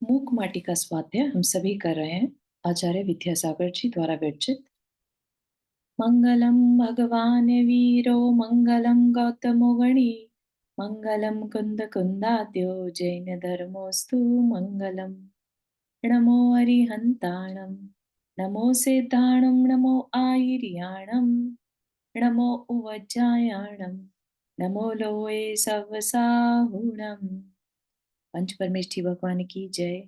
मूक माटी का स्वाध्याय हम सभी कर रहे हैं। आचार्य विद्यासागर जी द्वारा विरचित। मंगलम भगवान वीरो मंगलम गौतमो गणी मंगलम कुंद कुंदाद्यो जैन धर्मोस्तु मंगलम। नमो अरिहंताणम नमो सिद्धाणम नमो आयर्याणम नमो उवज्जायाणम नमो लोए सवसाहुणम। पंच परमेष्ठी भगवान की जय।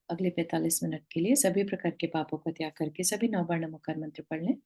अगले 45 मिनट के लिए सभी प्रकार के पापों का त्याग करके सभी नववर्ण मुखर मंत्र पढ़ लें।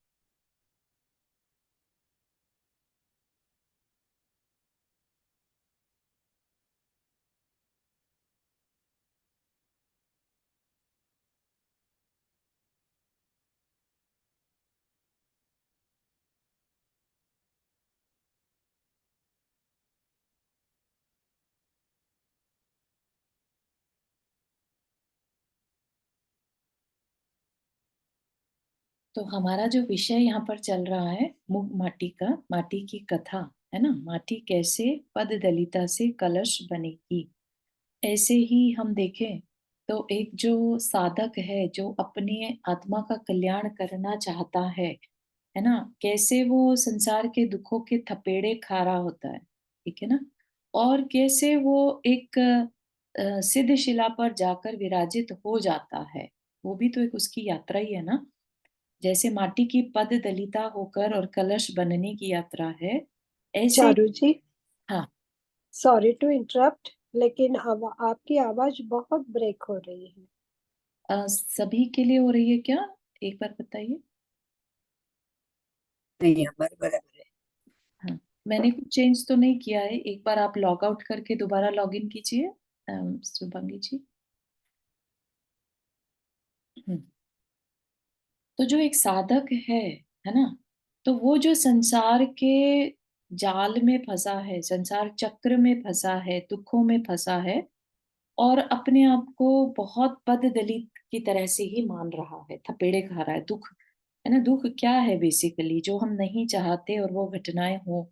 तो हमारा जो विषय यहाँ पर चल रहा है मूक माटी का, माटी की कथा है ना। माटी कैसे पद दलिता से कलश बनेगी। ऐसे ही हम देखें तो एक जो साधक है जो अपने आत्मा का कल्याण करना चाहता है ना, कैसे वो संसार के दुखों के थपेड़े खा रहा होता है, ठीक है ना। और कैसे वो एक सिद्ध शिला पर जाकर विराजित हो जाता है। वो भी तो एक उसकी यात्रा ही है ना। जैसे माटी की पद दलिता होकर और कलश बनने की यात्रा है, ऐसे। चारू जी, हाँ। सॉरी टू इंटरप्ट, लेकिन आपकी आवाज बहुत ब्रेक हो रही है। सभी के लिए हो रही है क्या? एक बार बताइए। नहीं, हमारे बराबर है। हाँ, मैंने कुछ चेंज तो नहीं किया है। एक बार आप लॉग आउट करके दोबारा लॉग इन कीजिए शुभांगी जी। हम्म। तो जो एक साधक है ना, तो वो जो संसार के जाल में फंसा है, संसार चक्र में फंसा है, दुखों में फंसा है और अपने आप को बहुत पद दलित की तरह से ही मान रहा है, थपेड़े खा रहा है। दुख है ना। दुख क्या है? बेसिकली जो हम नहीं चाहते और वो घटनाएं हो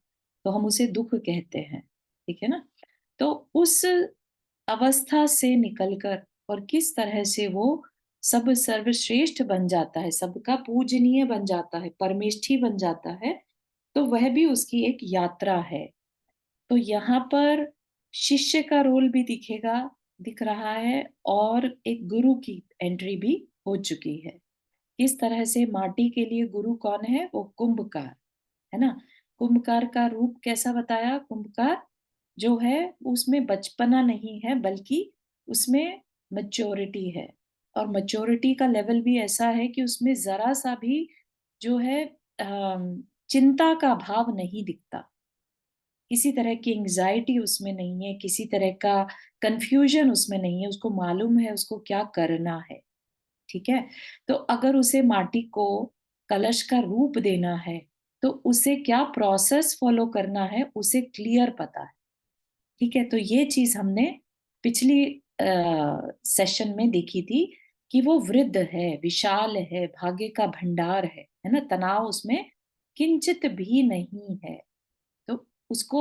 तो हम उसे दुख कहते हैं, ठीक है ना। तो उस अवस्था से निकलकर और किस तरह से वो सब सर्वश्रेष्ठ बन जाता है, सबका पूजनीय बन जाता है, परमेष्ठी बन जाता है, तो वह भी उसकी एक यात्रा है। तो यहाँ पर शिष्य का रोल भी दिख रहा है और एक गुरु की एंट्री भी हो चुकी है। इस तरह से माटी के लिए गुरु कौन है? वो कुंभकार है ना। कुंभकार का रूप कैसा बताया? कुंभकार जो है उसमें बचपना नहीं है, बल्कि उसमें मैच्योरिटी है। और मैच्योरिटी का लेवल भी ऐसा है कि उसमें जरा सा भी जो है चिंता का भाव नहीं दिखता। किसी तरह की एंजाइटी उसमें नहीं है, किसी तरह का कंफ्यूजन उसमें नहीं है। उसको मालूम है उसको क्या करना है, ठीक है। तो अगर उसे माटी को कलश का रूप देना है तो उसे क्या प्रोसेस फॉलो करना है उसे क्लियर पता है, ठीक है। तो ये चीज हमने पिछली सेशन में देखी थी कि वो वृद्ध है, विशाल है, भाग्य का भंडार है ना। तनाव उसमें किंचित भी नहीं है। तो उसको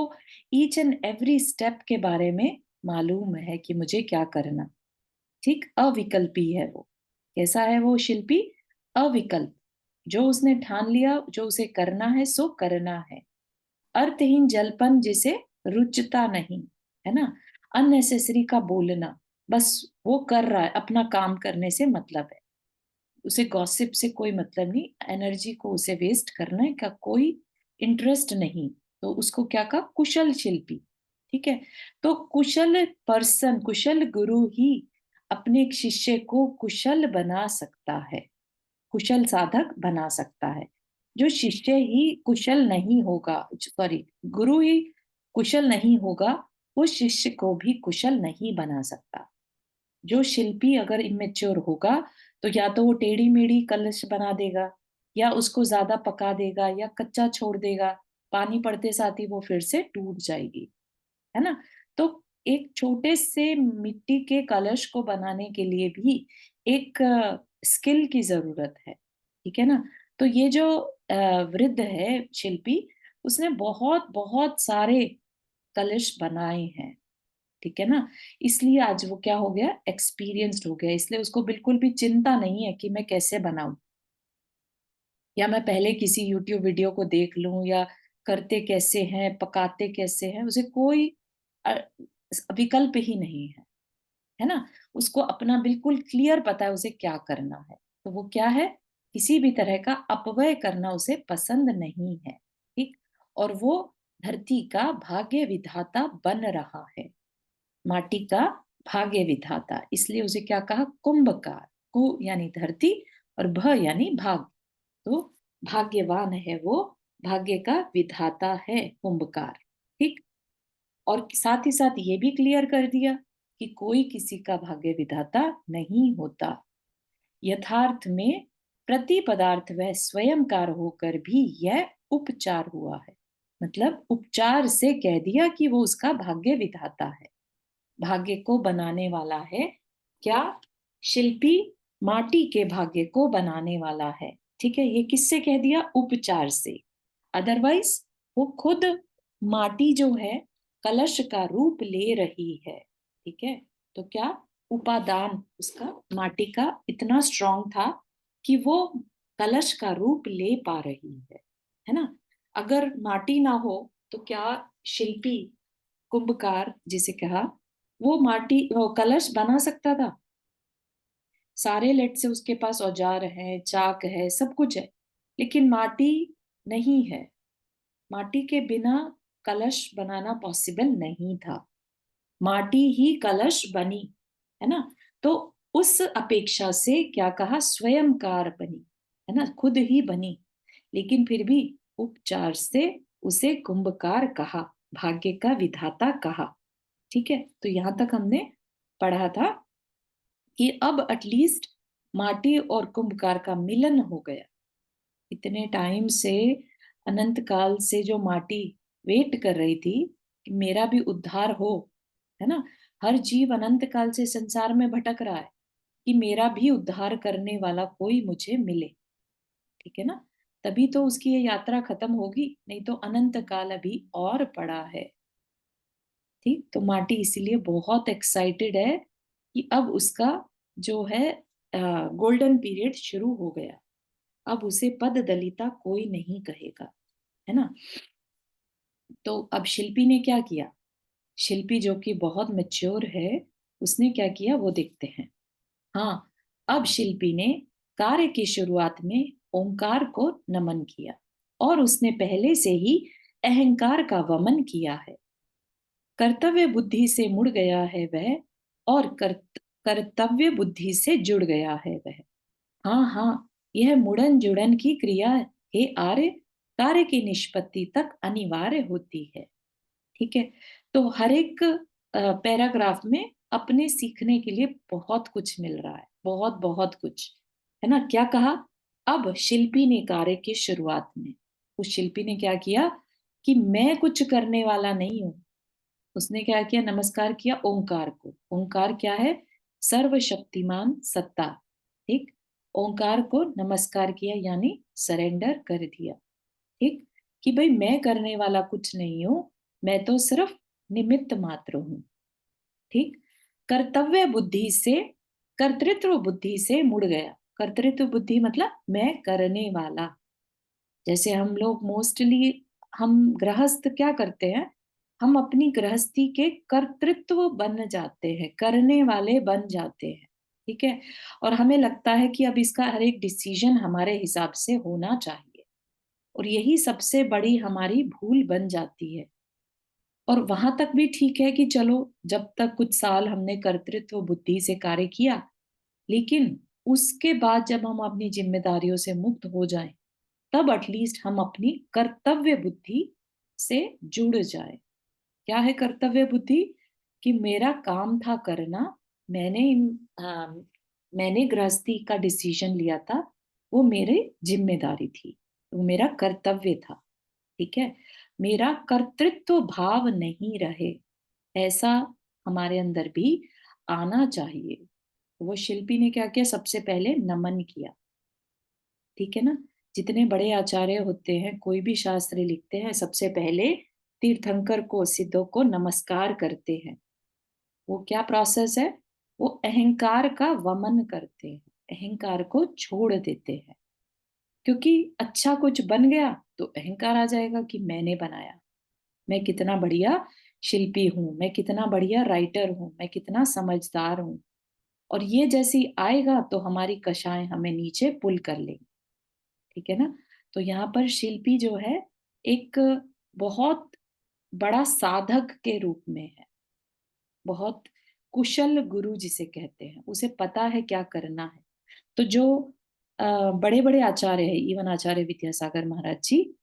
ईच एंड एवरी स्टेप के बारे में मालूम है कि मुझे क्या करना। ठीक, अविकल्पी है वो। कैसा है वो शिल्पी? अविकल्प। जो उसने ठान लिया, जो उसे करना है सो करना है। अर्थहीन जलपन जिसे रुचता नहीं, है ना। अननेसेसरी का बोलना, बस वो कर रहा है, अपना काम करने से मतलब है उसे। गॉसिप से कोई मतलब नहीं, एनर्जी को उसे वेस्ट करने का कोई इंटरेस्ट नहीं। तो उसको क्या कहा? कुशल शिल्पी, ठीक है। तो कुशल पर्सन, कुशल गुरु ही अपने एक शिष्य को कुशल बना सकता है, कुशल साधक बना सकता है। जो शिष्य ही कुशल नहीं होगा, सॉरी, गुरु ही कुशल नहीं होगा, वो शिष्य को भी कुशल नहीं बना सकता। जो शिल्पी अगर इमेच्योर होगा तो या तो वो टेढ़ी मेढ़ी कलश बना देगा, या उसको ज्यादा पका देगा, या कच्चा छोड़ देगा। पानी पड़ते साथ ही वो फिर से टूट जाएगी, है ना। तो एक छोटे से मिट्टी के कलश को बनाने के लिए भी एक स्किल की जरूरत है, ठीक है ना। तो ये जो वृद्ध है शिल्पी, उसने बहुत बहुत सारे कलश बनाए हैं, ठीक है ना। इसलिए आज वो क्या हो गया, एक्सपीरियंस्ड हो गया, इसलिए उसको बिल्कुल भी चिंता नहीं है कि मैं कैसे बनाऊं, या मैं पहले किसी यूट्यूब वीडियो को देख लूं, या करते कैसे हैं, पकाते कैसे हैं, उसे कोई अ, विकल्प ही नहीं है ना। उसको अपना बिल्कुल क्लियर पता है उसे क्या करना है। तो वो क्या है, किसी भी तरह का अपव्यय करना उसे पसंद नहीं है। ठीक। और वो धरती का भाग्य विधाता बन रहा है, माटी का भाग्य विधाता, इसलिए उसे क्या कहा, कुंभकार। कु यानी धरती, और भ यानी भाग, तो भाग्यवान है वो, भाग्य का विधाता है कुंभकार। ठीक। और साथ ही साथ ये भी क्लियर कर दिया कि कोई किसी का भाग्य विधाता नहीं होता। यथार्थ में प्रति पदार्थ वह स्वयंकार होकर भी यह उपचार हुआ है, मतलब उपचार से कह दिया कि वो उसका भाग्य विधाता है, भाग्य को बनाने वाला है। क्या, शिल्पी माटी के भाग्य को बनाने वाला है। ठीक है, ये किससे कह दिया, उपचार से। अदरवाइज वो खुद माटी जो है कलश का रूप ले रही है। ठीक है, तो क्या, उपादान उसका माटी का इतना स्ट्रांग था कि वो कलश का रूप ले पा रही है ना। अगर माटी ना हो तो क्या शिल्पी, कुंभकार जिसे कहा, वो माटी वो कलश बना सकता था। सारे लेट से उसके पास औजार है, चाक है, सब कुछ है, लेकिन माटी नहीं है। माटी के बिना कलश बनाना पॉसिबल नहीं था, माटी ही कलश बनी, है ना। तो उस अपेक्षा से क्या कहा, स्वयंकार बनी, है ना, खुद ही बनी, लेकिन फिर भी उपचार से उसे कुंभकार कहा, भाग्य का विधाता कहा। ठीक है, तो यहां तक हमने पढ़ा था कि अब एटलीस्ट माटी और कुंभकार का मिलन हो गया। इतने टाइम से, अनंत काल से जो माटी वेट कर रही थी कि मेरा भी उद्धार हो, है ना। हर जीव अनंत काल से संसार में भटक रहा है कि मेरा भी उद्धार करने वाला कोई मुझे मिले। ठीक है ना, तभी तो उसकी ये यात्रा खत्म होगी, नहीं तो अनंत काल अभी और पड़ा है। ठीक, तो माटी इसीलिए बहुत एक्साइटेड है कि अब उसका जो है गोल्डन पीरियड शुरू हो गया, अब उसे पद दलिता कोई नहीं कहेगा, है ना। तो अब शिल्पी ने क्या किया, शिल्पी जो कि बहुत मैच्योर है, उसने क्या किया वो देखते हैं। हाँ, अब शिल्पी ने कार्य की शुरुआत में ओंकार को नमन किया, और उसने पहले से ही अहंकार का वमन किया है। कर्तव्य बुद्धि से मुड़ गया है वह, और कर्तव्य बुद्धि से जुड़ गया है वह। हाँ हाँ, यह मुड़न जुड़न की क्रिया, हे आर्य, कार्य की निष्पत्ति तक अनिवार्य होती है। ठीक है, तो हर एक पैराग्राफ में अपने सीखने के लिए बहुत कुछ मिल रहा है, बहुत बहुत कुछ, है ना। क्या कहा, अब शिल्पी ने कार्य की शुरुआत में, उस शिल्पी ने क्या किया कि मैं कुछ करने वाला नहीं हूं, उसने क्या किया, नमस्कार किया ओंकार को। ओंकार क्या है, सर्वशक्तिमान सत्ता। ठीक, ओंकार को नमस्कार किया यानी सरेंडर कर दिया। ठीक, कि भाई मैं करने वाला कुछ नहीं हूं, मैं तो सिर्फ निमित्त मात्र हूं। ठीक, कर्तव्य बुद्धि से, कर्तृत्व बुद्धि से मुड़ गया। कर्तृत्व बुद्धि मतलब मैं करने वाला। जैसे हम लोग मोस्टली, हम गृहस्थ क्या करते हैं, हम अपनी गृहस्थी के कर्तृत्व बन जाते हैं, करने वाले बन जाते हैं। ठीक है, और हमें लगता है कि अब इसका हर एक डिसीजन हमारे हिसाब से होना चाहिए, और यही सबसे बड़ी हमारी भूल बन जाती है। और वहां तक भी ठीक है कि चलो, जब तक कुछ साल हमने कर्तृत्व बुद्धि से कार्य किया, लेकिन उसके बाद जब हम अपनी जिम्मेदारियों से मुक्त हो जाएं, तब एटलीस्ट हम अपनी कर्तव्य बुद्धि से जुड़ जाए। क्या है कर्तव्य बुद्धि, कि मेरा काम था करना, मैंने मैंने गृहस्थी का डिसीजन लिया था, वो मेरी जिम्मेदारी थी, वो मेरा कर्तव्य था। ठीक है, मेरा कर्तृत्व भाव नहीं रहे, ऐसा हमारे अंदर भी आना चाहिए। तो वो शिल्पी ने क्या किया, सबसे पहले नमन किया। ठीक है ना, जितने बड़े आचार्य होते हैं, कोई भी शास्त्र लिखते हैं, सबसे पहले तीर्थंकर को, सिद्धों को नमस्कार करते हैं। वो क्या प्रोसेस है? वो अहंकार का वमन करते हैं, अहंकार को छोड़ देते हैं। क्योंकि अच्छा कुछ बन गया तो अहंकार आ जाएगा कि मैंने बनाया, मैं कितना बढ़िया शिल्पी हूँ, मैं कितना बढ़िया राइटर हूँ, मैं कितना समझदार हूँ। और ये जैसी आएगा तो हमारी कषाएं हमें नीचे पुल कर लेंगी। ठीक है ना? तो यहाँ पर शिल्पी जो है एक बहुत बड़ा साधक के रूप में है, बहुत कुशल गुरु जिसे कहते हैं, उसे पता है क्या करना है। तो जो बड़े बड़े आचार्य है, इवन आचार्य विद्यासागर महाराज जी,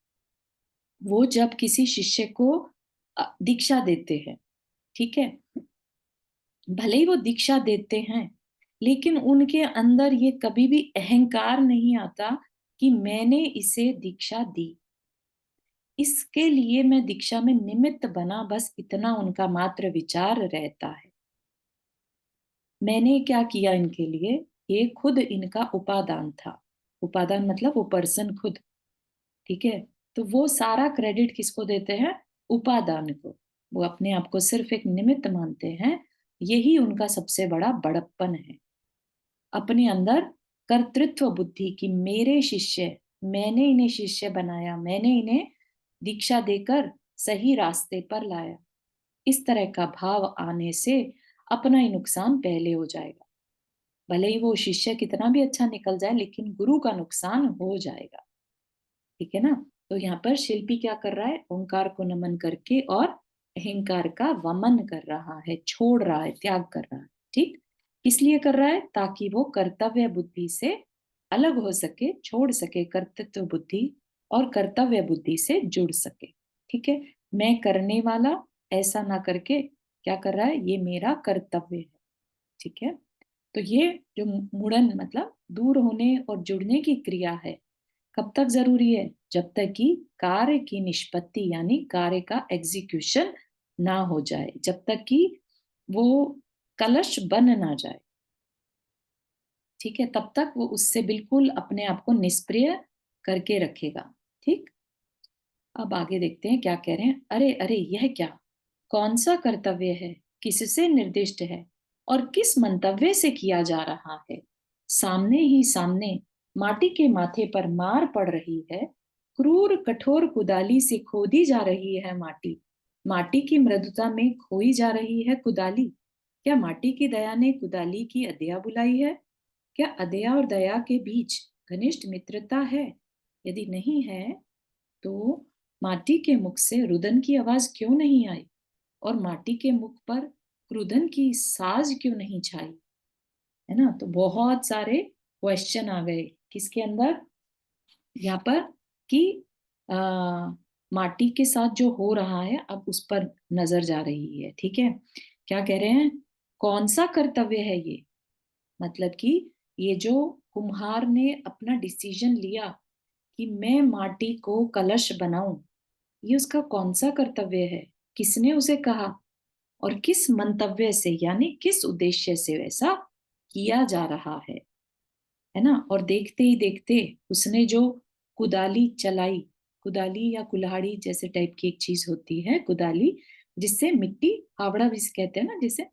वो जब किसी शिष्य को दीक्षा देते हैं, ठीक है, भले ही वो दीक्षा देते हैं, लेकिन उनके अंदर ये कभी भी अहंकार नहीं आता कि मैंने इसे दीक्षा दी, इसके लिए मैं दीक्षा में निमित्त बना, बस इतना उनका मात्र विचार रहता है। मैंने क्या किया इनके लिए, ये खुद इनका उपादान था। उपादान मतलब वो पर्सन खुद। ठीक है? तो वो सारा क्रेडिट किसको देते हैं? उपादान को। वो अपने आप को सिर्फ एक निमित्त मानते हैं। यही उनका सबसे बड़ा बड़प्पन है। अपने अंदर कर्तृत्व बुद्धि की मेरे शिष्य, मैंने इन्हें शिष्य बनाया, मैंने इन्हें दीक्षा देकर सही रास्ते पर लाया, इस तरह का भाव आने से अपना ही नुकसान पहले हो जाएगा। भले ही वो शिष्य कितना भी अच्छा निकल जाए, लेकिन गुरु का नुकसान हो जाएगा। ठीक है ना? तो यहाँ पर शिल्पी क्या कर रहा है? ओंकार को नमन करके और अहंकार का वमन कर रहा है, छोड़ रहा है, त्याग कर रहा है। ठीक, इसलिए कर रहा है ताकि वो कर्तव्य बुद्धि से अलग हो सके, छोड़ सके कर्तृत्व बुद्धि और कर्तव्य बुद्धि से जुड़ सके। ठीक है? मैं करने वाला ऐसा ना करके क्या कर रहा है? ये मेरा कर्तव्य है। ठीक है? तो ये जो मुड़न मतलब दूर होने और जुड़ने की क्रिया है, कब तक जरूरी है? जब तक कि कार्य की निष्पत्ति यानी कार्य का एग्जीक्यूशन ना हो जाए, जब तक कि वो कलश बन ना जाए। ठीक है? तब तक वो उससे बिल्कुल अपने आप को निष्क्रिय करके रखेगा। ठीक, अब आगे देखते हैं क्या कह रहे हैं। अरे अरे, यह क्या, कौन सा कर्तव्य है, किससे निर्दिष्ट है और किस मंतव्य से किया जा रहा है? सामने ही सामने माटी के माथे पर मार पड़ रही है, क्रूर कठोर कुदाली से खोदी जा रही है माटी, माटी की मृदुता में खोई जा रही है कुदाली। क्या माटी की दया ने कुदाली की अदया बुलाई है? क्या अदया और दया के बीच घनिष्ठ मित्रता है? यदि नहीं है तो माटी के मुख से रुदन की आवाज क्यों नहीं आई, और माटी के मुख पर रुदन की साज क्यों नहीं छाई? है ना? तो बहुत सारे क्वेश्चन आ गए किसके अंदर, यहाँ पर, कि आ, माटी के साथ जो हो रहा है अब उस पर नजर जा रही है। ठीक है? क्या कह रहे हैं? कौन सा कर्तव्य है ये? मतलब कि ये जो कुम्हार ने अपना डिसीजन लिया कि मैं माटी को कलश बनाऊं, ये उसका कौन सा कर्तव्य है? किसने उसे कहा और किस मंतव्य से यानी किस उद्देश्य से वैसा किया जा रहा है ना? और देखते ही देखते उसने जो कुदाली चलाई, कुदाली या कुल्हाड़ी जैसे टाइप की एक चीज होती है कुदाली, जिससे मिट्टी, हावड़ा भी कहते हैं ना, जिससे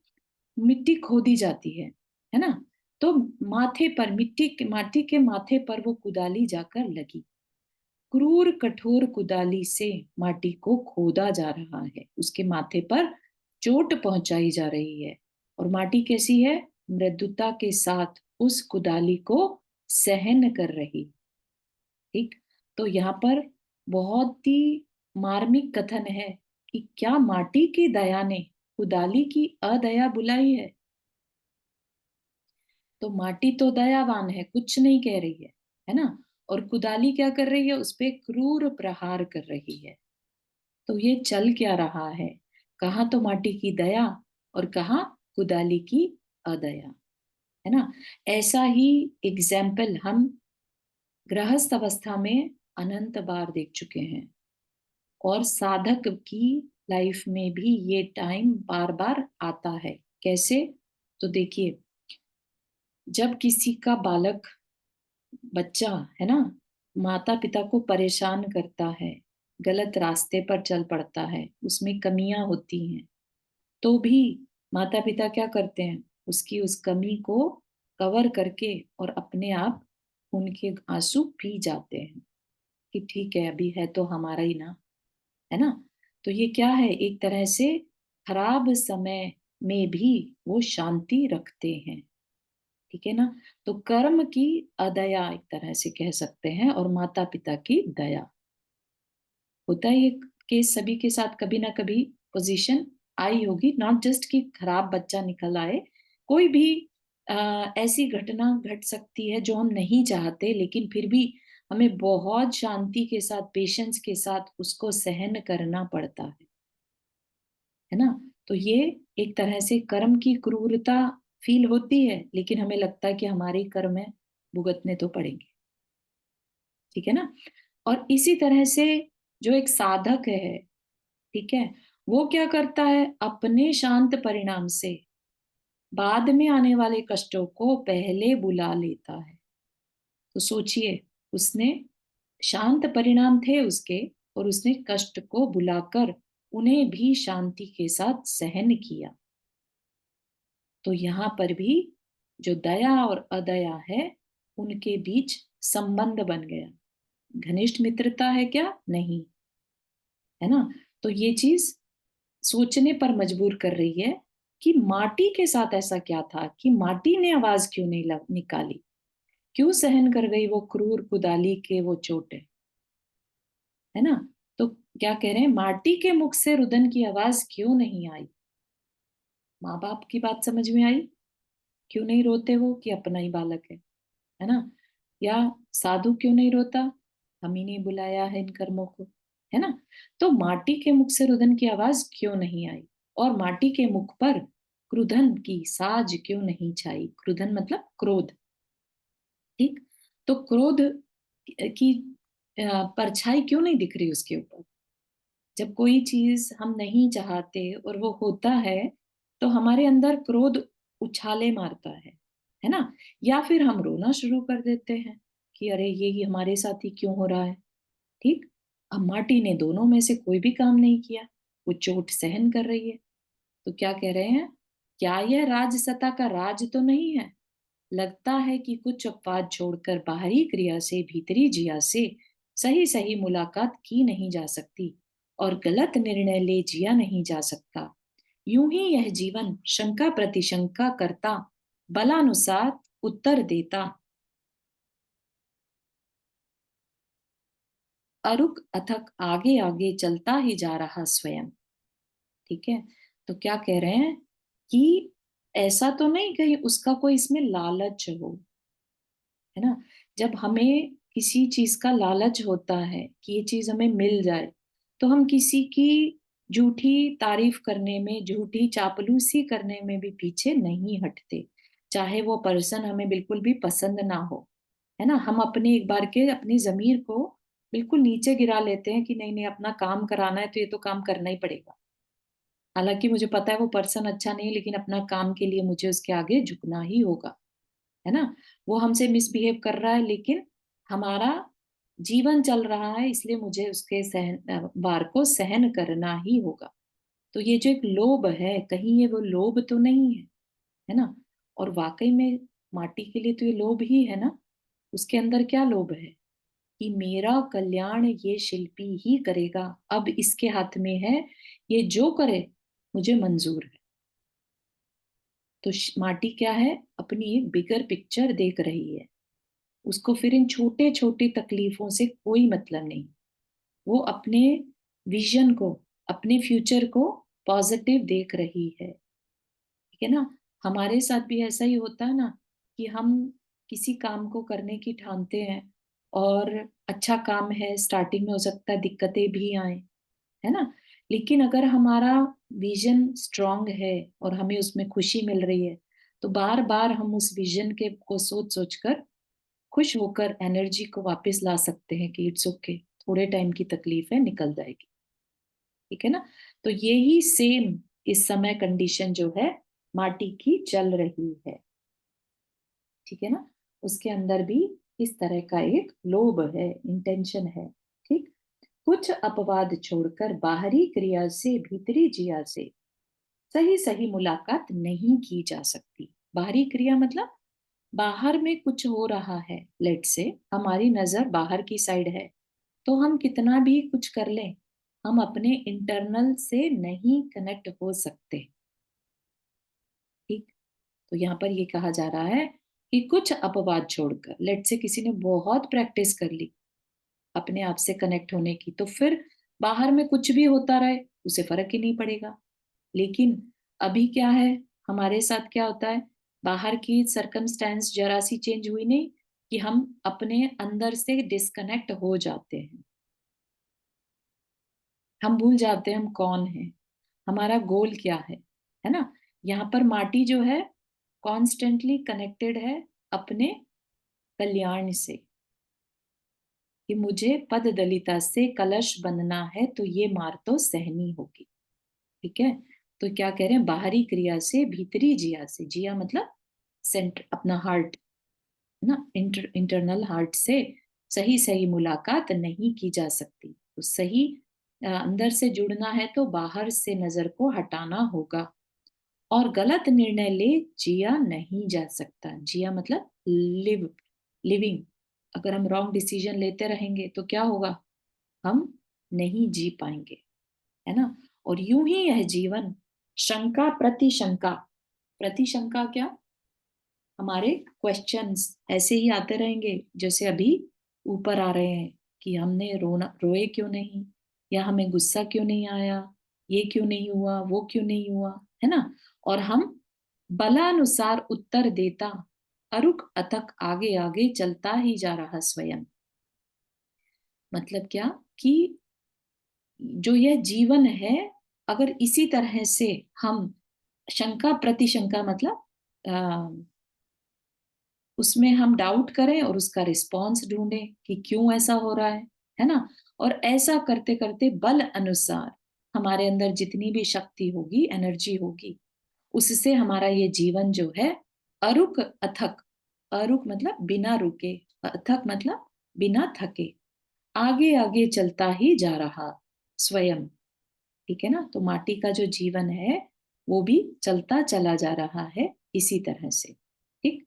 मिट्टी खोदी जाती है ना? तो माथे पर माटी के माथे पर वो कुदाली जाकर लगी, क्रूर कठोर कुदाली से माटी को खोदा जा रहा है, उसके माथे पर चोट पहुंचाई जा रही है। और माटी कैसी है? मृदुता के साथ उस कुदाली को सहन कर रही। ठीक, तो यहाँ पर बहुत ही मार्मिक कथन है कि क्या माटी की दया ने कुदाली की अदया बुलाई है? तो माटी तो दयावान है, कुछ नहीं कह रही है ना? और कुदाली क्या कर रही है? उस पे क्रूर प्रहार कर रही है। तो ये चल क्या रहा है? कहाँ तो माटी की दया और कहाँ कुदाली की अदया, है ना? ऐसा ही एग्जाम्पल हम गृहस्थ अवस्था में अनंत बार देख चुके हैं, और साधक की लाइफ में भी ये टाइम बार बार आता है। कैसे? तो देखिए, जब किसी का बालक, बच्चा, है ना, माता पिता को परेशान करता है, गलत रास्ते पर चल पड़ता है, उसमें कमियां होती हैं, तो भी माता पिता क्या करते हैं, उसकी उस कमी को कवर करके और अपने आप उनके आंसू पी जाते हैं कि ठीक है, अभी है तो हमारा ही ना, है ना। तो ये क्या है, एक तरह से खराब समय में भी वो शांति रखते हैं, ठीक है ना। तो कर्म की अदया एक तरह से कह सकते हैं, और माता पिता की दया। होता है ये केस सभी के साथ, कभी ना कभी पोजीशन आई होगी, नॉट जस्ट कि खराब बच्चा निकल आए, कोई भी ऐसी घटना घट सकती है जो हम नहीं चाहते, लेकिन फिर भी हमें बहुत शांति के साथ, पेशेंस के साथ उसको सहन करना पड़ता है ना। तो ये एक तरह से कर्म की क्रूरता फील होती है, लेकिन हमें लगता है कि हमारे ही कर्म है, भुगतने तो पड़ेंगे, ठीक है ना। और इसी तरह से जो एक साधक है, ठीक है, वो क्या करता है, अपने शांत परिणाम से बाद में आने वाले कष्टों को पहले बुला लेता है। तो सोचिए, उसने शांत परिणाम थे उसके, और उसने कष्ट को बुलाकर उन्हें भी शांति के साथ सहन किया। तो यहाँ पर भी जो दया और अदया है, उनके बीच संबंध बन गया। घनिष्ठ मित्रता है क्या? नहीं, है ना। तो ये चीज सोचने पर मजबूर कर रही है कि माटी के साथ ऐसा क्या था कि माटी ने आवाज क्यों नहीं निकाली, क्यों सहन कर गई वो क्रूर कुदाली के वो चोटें, है ना। तो क्या कह रहे हैं, माटी के मुख से रुदन की आवाज क्यों नहीं आई? माँ बाप की बात समझ में आई, क्यों नहीं रोते वो कि अपना ही बालक है ना। या साधु क्यों नहीं रोता, हम ही नहीं बुलाया है इन कर्मों को, है ना। तो माटी के मुख से रुदन की आवाज क्यों नहीं आई, और माटी के मुख पर क्रुधन की साज क्यों नहीं छाई? क्रुधन मतलब क्रोध, ठीक। तो क्रोध की परछाई क्यों नहीं दिख रही उसके ऊपर? जब कोई चीज हम नहीं चाहते और वो होता है, तो हमारे अंदर क्रोध उछाले मारता है ना। या फिर हम रोना शुरू कर देते हैं कि अरे ये हमारे साथ ही क्यों हो रहा है, ठीक। अब माटी ने दोनों में से कोई भी काम नहीं किया, वो चोट सहन कर रही है। तो क्या कह रहे हैं, क्या यह राजसत्ता का राज तो नहीं है? लगता है कि कुछ अपवाद छोड़कर बाहरी क्रिया से भीतरी जिया से सही सही मुलाकात की नहीं जा सकती, और गलत निर्णय ले जिया नहीं जा सकता। यूं ही यह जीवन शंका प्रतिशंका करता, बलानुसार उत्तर देता, अरुक अथक आगे आगे चलता ही जा रहा स्वयं, ठीक है। तो क्या कह रहे हैं कि ऐसा तो नहीं कहीं उसका कोई इसमें लालच हो, है ना। जब हमें किसी चीज का लालच होता है कि ये चीज हमें मिल जाए, तो हम किसी की झूठी तारीफ करने में, झूठी चापलूसी करने में भी पीछे नहीं हटते, चाहे वो पर्सन हमें बिल्कुल भी पसंद ना हो, है ना। हम अपने एक बार के अपनी जमीर को बिल्कुल नीचे गिरा लेते हैं कि नहीं नहीं, अपना काम कराना है तो ये तो काम करना ही पड़ेगा। हालांकि मुझे पता है वो पर्सन अच्छा नहीं, लेकिन अपना काम के लिए मुझे उसके आगे झुकना ही होगा, है ना। वो हमसे मिसबिहेव कर रहा है, लेकिन हमारा जीवन चल रहा है, इसलिए मुझे उसके वार को सहन करना ही होगा। तो ये जो एक लोभ है, कहीं ये वो लोभ तो नहीं है ना। और वाकई में माटी के लिए तो ये लोभ ही है ना। उसके अंदर क्या लोभ है कि मेरा कल्याण ये शिल्पी ही करेगा, अब इसके हाथ में है, ये जो करे मुझे मंजूर है। तो माटी क्या है, अपनी एक बिगर पिक्चर देख रही है, उसको फिर इन छोटे छोटे तकलीफों से कोई मतलब नहीं। वो अपने विजन को, अपने फ्यूचर को पॉजिटिव देख रही है, ठीक है ना। हमारे साथ भी ऐसा ही होता है ना कि हम किसी काम को करने की ठानते हैं, और अच्छा काम है, स्टार्टिंग में हो सकता है दिक्कतें भी आए, है ना। लेकिन अगर हमारा विजन स्ट्रांग है और हमें उसमें खुशी मिल रही है, तो बार बार हम उस विजन के को सोच सोच कर खुश होकर एनर्जी को वापस ला सकते हैं कि इट्स ओके, थोड़े टाइम की तकलीफ है, निकल जाएगी, ठीक है ना। तो यही सेम इस समय कंडीशन जो है माटी की चल रही है, ठीक है ना। उसके अंदर भी इस तरह का एक लोभ है, इंटेंशन है, ठीक। कुछ अपवाद छोड़कर बाहरी क्रिया से भीतरी जिया से सही सही मुलाकात नहीं की जा सकती। बाहरी क्रिया मतलब बाहर में कुछ हो रहा है, लेट से हमारी नजर बाहर की साइड है, तो हम कितना भी कुछ कर लें, हम अपने इंटरनल से नहीं कनेक्ट हो सकते। ठीक। तो यहाँ पर ये कहा जा रहा है कि कुछ अपवाद छोड़कर, लेट से किसी ने बहुत प्रैक्टिस कर ली अपने आप से कनेक्ट होने की, तो फिर बाहर में कुछ भी होता रहे उसे फर्क ही नहीं पड़ेगा। लेकिन अभी क्या है, हमारे साथ क्या होता है, बाहर की सरकमस्टेंस जरा सी चेंज हुई नहीं कि हम अपने अंदर से डिस्कनेक्ट हो जाते हैं। हम भूल जाते हैं हम कौन है, हमारा गोल क्या है ना। यहाँ पर माटी जो है कॉन्स्टेंटली कनेक्टेड है अपने कल्याण से, कि मुझे पद दलिता से कलश बनना है तो ये मार तो सहनी होगी। ठीक है। तो क्या कह रहे हैं, बाहरी क्रिया से भीतरी जिया से, जिया मतलब सेंटर अपना हार्ट ना, इंटरनल हार्ट से सही सही मुलाकात नहीं की जा सकती। तो सही अंदर से जुड़ना है तो बाहर से नजर को हटाना होगा, और गलत निर्णय ले जिया नहीं जा सकता। जिया मतलब लिविंग। अगर हम रॉन्ग डिसीजन लेते रहेंगे तो क्या होगा, हम नहीं जी पाएंगे, है ना। और यूं ही यह जीवन शंका प्रतिशंका, प्रतिशंका क्या, हमारे क्वेश्चंस ऐसे ही आते रहेंगे जैसे अभी ऊपर आ रहे हैं, कि हमने रोना रोए क्यों नहीं, या हमें गुस्सा क्यों नहीं आया, ये क्यों नहीं हुआ, वो क्यों नहीं हुआ, है ना। और हम बलानुसार उत्तर देता अरुक अथक आगे आगे चलता ही जा रहा स्वयं। मतलब क्या, कि जो यह जीवन है, अगर इसी तरह से हम शंका प्रतिशंका मतलब उसमें हम डाउट करें और उसका रिस्पॉन्स ढूंढें कि क्यों ऐसा हो रहा है ना। और ऐसा करते करते बल अनुसार हमारे अंदर जितनी भी शक्ति होगी, एनर्जी होगी, उससे हमारा ये जीवन जो है अरुक अथक, अरुक मतलब बिना रुके, अथक मतलब बिना थके, आगे आगे चलता ही जा रहा स्वयं। ठीक है ना। तो माटी का जो जीवन है वो भी चलता चला जा रहा है इसी तरह से। ठीक।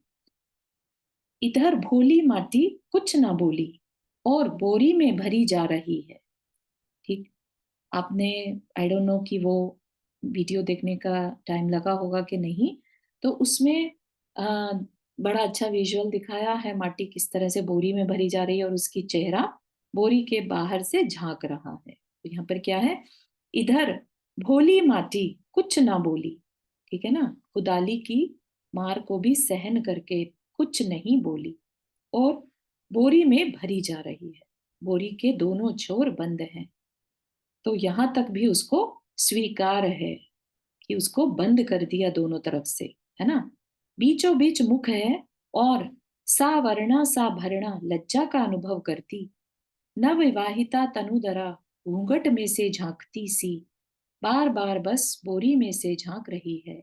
इधर भोली माटी कुछ ना बोली और बोरी में भरी जा रही है। ठीक। आपने, आई डोंट नो कि वो वीडियो देखने का टाइम लगा होगा कि नहीं, तो उसमें आ, बड़ा अच्छा विजुअल दिखाया है, माटी किस तरह से बोरी में भरी जा रही है और उसकी चेहरा बोरी के बाहर से झांक रहा है। तो यहाँ पर क्या है, इधर भोली माटी कुछ ना बोली। ठीक है ना, खुदाली की मार को भी सहन करके कुछ नहीं बोली, और बोरी में भरी जा रही है, बोरी के दोनों छोर बंद हैं। तो यहां तक भी उसको स्वीकार है कि उसको बंद कर दिया दोनों तरफ से, है ना। बीचों बीच मुख है, और सावरणा सा भरना लज्जा का अनुभव करती, नवविवाहिता तनुधरा घूंघट में से झांकती सी, बार बार बस बोरी में से झांक रही है।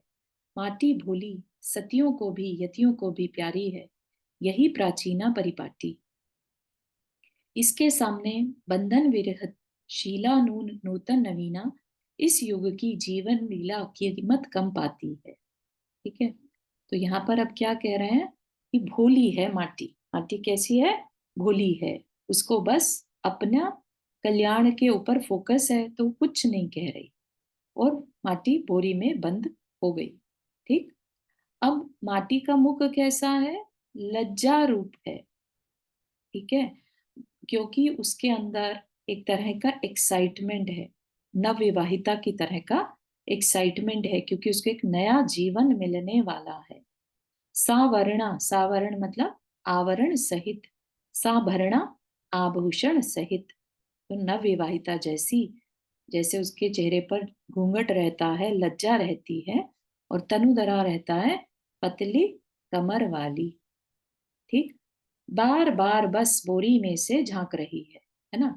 माटी भोली सतियों को भी यतियों को भी प्यारी है, यही प्राचीना परिपाटी। इसके सामने बंधन विरहित शीला नून नूतन नवीना, इस युग की जीवन लीला की कीमत कम पाती है। ठीक है। तो यहाँ पर अब क्या कह रहे हैं, कि भोली है माटी, माटी कैसी है, भोली है, उसको बस अपना कल्याण के ऊपर फोकस है तो कुछ नहीं कह रही, और माटी बोरी में बंद हो गई। ठीक। अब माटी का मुख कैसा है, लज्जा रूप है। ठीक है, क्योंकि उसके अंदर एक तरह का एक्साइटमेंट है, नवविवाहिता की तरह का एक्साइटमेंट है, क्योंकि उसको एक नया जीवन मिलने वाला है। सावरणा, सावरण मतलब आवरण सहित, साभरणा आभूषण सहित। तो नवविवाहिता जैसी, जैसे उसके चेहरे पर घूंघट रहता है, लज्जा रहती है, और तनुधरा रहता है, पतली कमर वाली। ठीक। बार बार बस बोरी में से झांक रही है ना,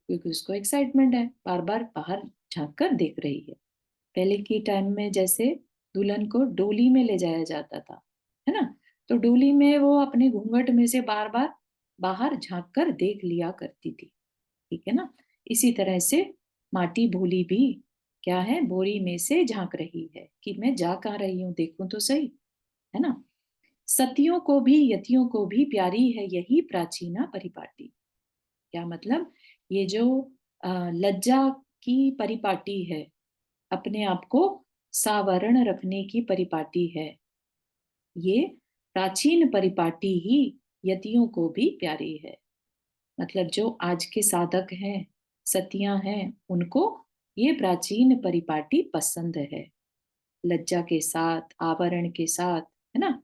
क्योंकि उसको एक्साइटमेंट है, बार बार बाहर झांक कर देख रही है। पहले के टाइम में जैसे दुल्हन को डोली में ले जाया जाता था, है ना, तो डोली में वो अपने घूंघट में से बार बार बाहर झांक कर देख लिया करती थी। ठीक है ना। इसी तरह से माटी भोली भी क्या है, बोरी में से झांक रही है कि मैं जा कहाँ रही हूँ, देखूं तो सही, है ना। सतियों को भी यतियों को भी प्यारी है यही प्राचीना परिपाटी। क्या मतलब, ये जो लज्जा की परिपाटी है, अपने आप को सावरण रखने की परिपाटी है, ये प्राचीन परिपाटी ही यतियों को भी प्यारी है। मतलब जो आज के साधक हैं, सतियां हैं, उनको ये प्राचीन परिपाटी पसंद है, लज्जा के साथ, आवरण के साथ, है ना।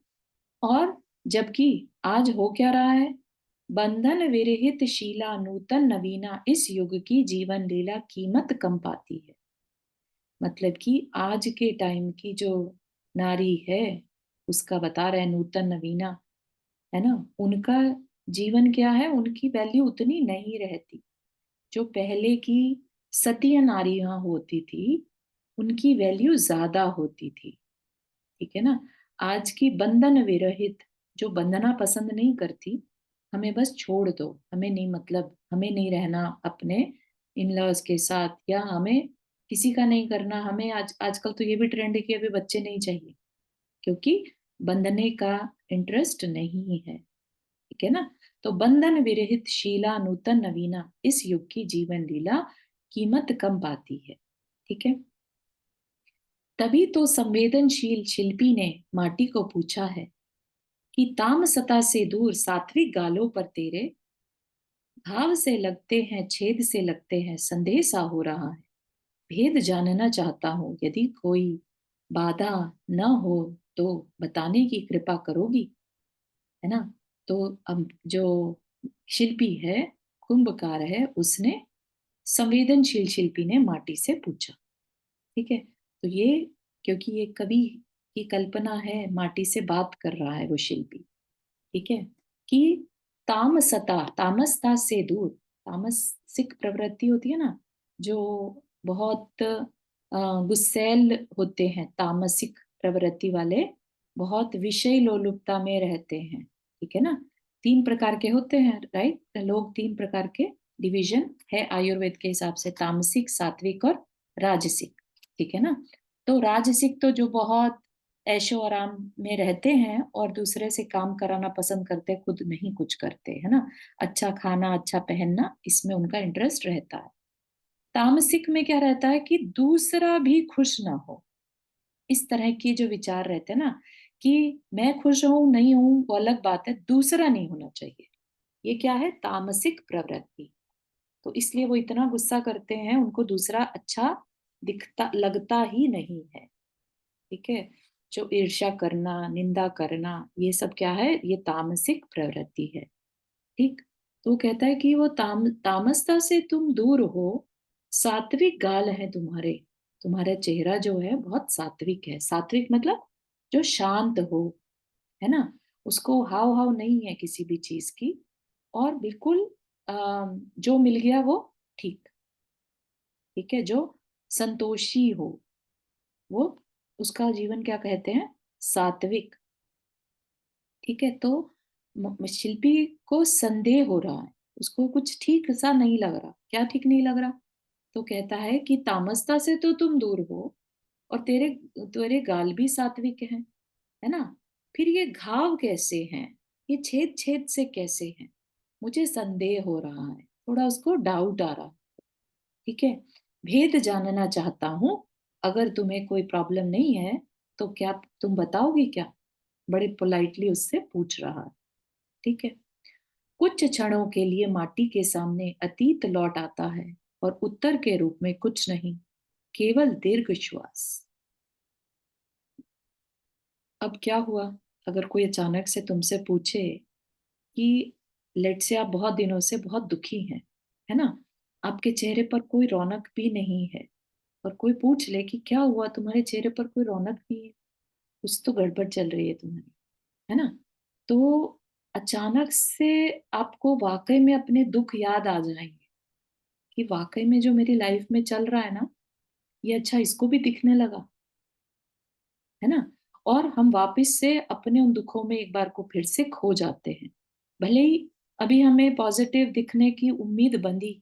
और जबकि आज हो क्या रहा है, बंधन विरहित शीला नूतन नवीना, इस युग की जीवन लीला कीमत कम पाती है। मतलब कि आज के टाइम की जो नारी है, उसका बता रहे हैं नूतन नवीना, है ना, उनका जीवन क्या है, उनकी वैल्यू उतनी नहीं रहती। जो पहले की सती नारियां होती थी, उनकी वैल्यू ज्यादा होती थी। ठीक है ना। आज की बंधन विरहित, जो बंधना पसंद नहीं करती, हमें बस छोड़ दो, हमें नहीं, मतलब हमें नहीं रहना अपने इन लॉज के साथ, या हमें किसी का नहीं करना, हमें आजकल तो ये भी ट्रेंड है कि अभी बच्चे नहीं चाहिए, क्योंकि बंधने का इंटरेस्ट नहीं है। ठीक है ना। तो बंधन विरहित शीला नूतन नवीना, इस युग की जीवन लीला कीमत कम पाती है। ठीक है। तभी तो संवेदनशील शिल्पी ने माटी को पूछा है कि तामसता से दूर सात्विक गालों पर तेरे घाव से लगते हैं, छेद से लगते हैं, संदेह सा हो रहा है। भेद जानना चाहता हूं, यदि कोई बाधा न हो तो बताने की कृपा करोगी, है ना। तो अब जो शिल्पी है, कुंभकार है, उसने संवेदनशील शिल्पी ने माटी से पूछा। ठीक है। तो ये, क्योंकि ये कवि की कल्पना है, माटी से बात कर रहा है वो शिल्पी। ठीक है। कि तामसता, तामसता से दूर, तामसिक प्रवृत्ति होती है ना, जो बहुत गुस्सैल होते हैं, तामसिक प्रवृत्ति वाले बहुत विषय लोलुपता में रहते हैं। ठीक है ना। तीन प्रकार के होते हैं, राइट, लोग तीन प्रकार के डिवीजन है आयुर्वेद के हिसाब से, तामसिक, सात्विक और राजसिक। ठीक है ना। तो राजसिक तो जो बहुत ऐशो आराम में रहते हैं और दूसरे से काम कराना पसंद करते हैं, खुद नहीं कुछ करते, है ना। अच्छा खाना, अच्छा पहनना, इसमें उनका इंटरेस्ट रहता है। तामसिक में क्या रहता है कि दूसरा भी खुश ना हो, इस तरह के जो विचार रहते हैं ना, कि मैं खुश हूं नहीं हूं वो अलग बात है, दूसरा नहीं होना चाहिए। ये क्या है, तामसिक प्रवृत्ति। तो इसलिए वो इतना गुस्सा करते हैं, उनको दूसरा अच्छा दिखता लगता ही नहीं है। ठीक है। जो ईर्ष्या करना, निंदा करना, ये सब क्या है, ये तामसिक प्रवृत्ति है। ठीक। तो वो कहता है कि वो तामसता से तुम दूर हो, सात्विक गाल है तुम्हारे, तुम्हारा चेहरा जो है बहुत सात्विक है। सात्विक मतलब जो शांत हो, है ना, उसको हाव हाव नहीं है किसी भी चीज की, और बिल्कुल जो मिल गया वो ठीक। ठीक है। जो संतोषी हो, वो, उसका जीवन क्या कहते हैं, सात्विक। ठीक है। तो शिल्पी को संदेह हो रहा है, उसको कुछ ठीक सा नहीं लग रहा। क्या ठीक नहीं लग रहा, तो कहता है कि तामसता से तो तुम दूर हो, और तेरे तेरे गाल भी सात्विक है ना, फिर ये घाव कैसे हैं, ये छेद छेद से कैसे हैं, मुझे संदेह हो रहा है, थोड़ा उसको डाउट आ रहा है। ठीक है। भेद जानना चाहता हूं, अगर तुम्हें कोई प्रॉब्लम नहीं है तो क्या तुम बताओगी क्या, बड़े पोलाइटली उससे पूछ रहा है। ठीक है। कुछ क्षणों के लिए माटी के सामने अतीत लौट आता है, और उत्तर के रूप में कुछ नहीं, केवल दीर्घ श्वास। अब क्या हुआ, अगर कोई अचानक से तुमसे पूछे कि लेट से आप बहुत दिनों से बहुत दुखी हैं, है ना, आपके चेहरे पर कोई रौनक भी नहीं है, और कोई पूछ ले कि क्या हुआ, तुम्हारे चेहरे पर कोई रौनक नहीं है, कुछ तो गड़बड़ चल रही है तुम्हारी, है ना। तो अचानक से आपको वाकई में अपने दुख याद आ जाएंगे, कि वाकई में जो मेरी लाइफ में चल रहा है ना, ये अच्छा इसको भी दिखने लगा, है ना। और हम वापस से अपने उन दुखों में एक बार को फिर से खो जाते हैं। भले ही अभी हमें पॉजिटिव दिखने की उम्मीद बंधी,